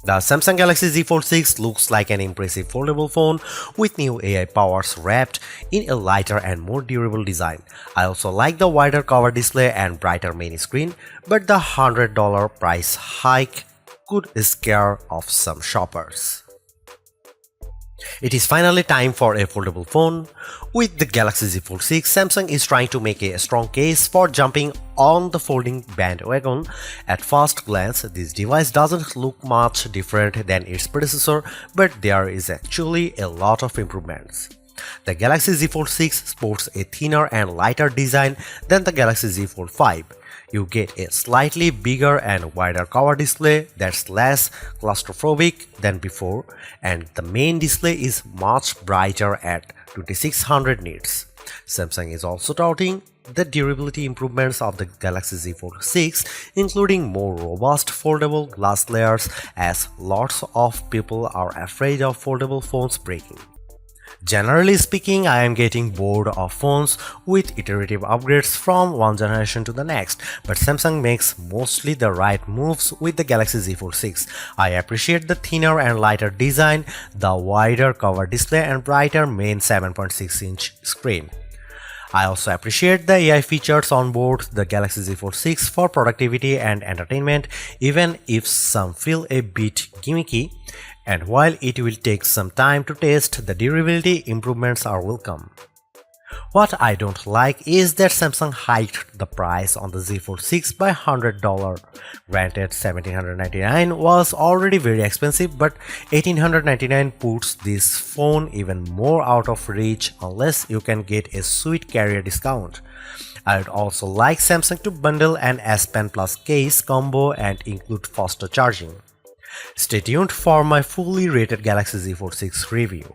The Samsung Galaxy Z Fold 6 looks like an impressive foldable phone with new AI powers wrapped in a lighter and more durable design. I also like the wider cover display and brighter main screen, but the $100 price hike could scare off some shoppers. It is finally time for a foldable phone. With the Galaxy Z Fold 6, Samsung is trying to make a strong case for jumping on the folding bandwagon. At first glance, this device doesn't look much different than its predecessor, but there is actually a lot of improvements. The Galaxy Z Fold 6 sports a thinner and lighter design than the Galaxy Z Fold 5. You get a slightly bigger and wider cover display that's less claustrophobic than before, and the main display is much brighter at 2600 nits. Samsung is also touting the durability improvements of the Galaxy Z Fold 6, including more robust foldable glass layers, as lots of people are afraid of foldable phones breaking. Generally speaking, I am getting bored of phones with iterative upgrades from one generation to the next, but Samsung makes mostly the right moves with the Galaxy Z Fold 6. I appreciate the thinner and lighter design, the wider cover display and brighter main 7.6-inch screen. I also appreciate the AI features on board the Galaxy Z Fold 6 for productivity and entertainment, even if some feel a bit gimmicky. And while it will take some time to test, the durability improvements are welcome. What I don't like is that Samsung hiked the price on the Z Fold 6 by $100. Granted, $1,799 was already very expensive, but $1,899 puts this phone even more out of reach unless you can get a sweet carrier discount. I would also like Samsung to bundle an S Pen Plus case combo and include faster charging. Stay tuned for my fully rated Galaxy Z Fold 6 review.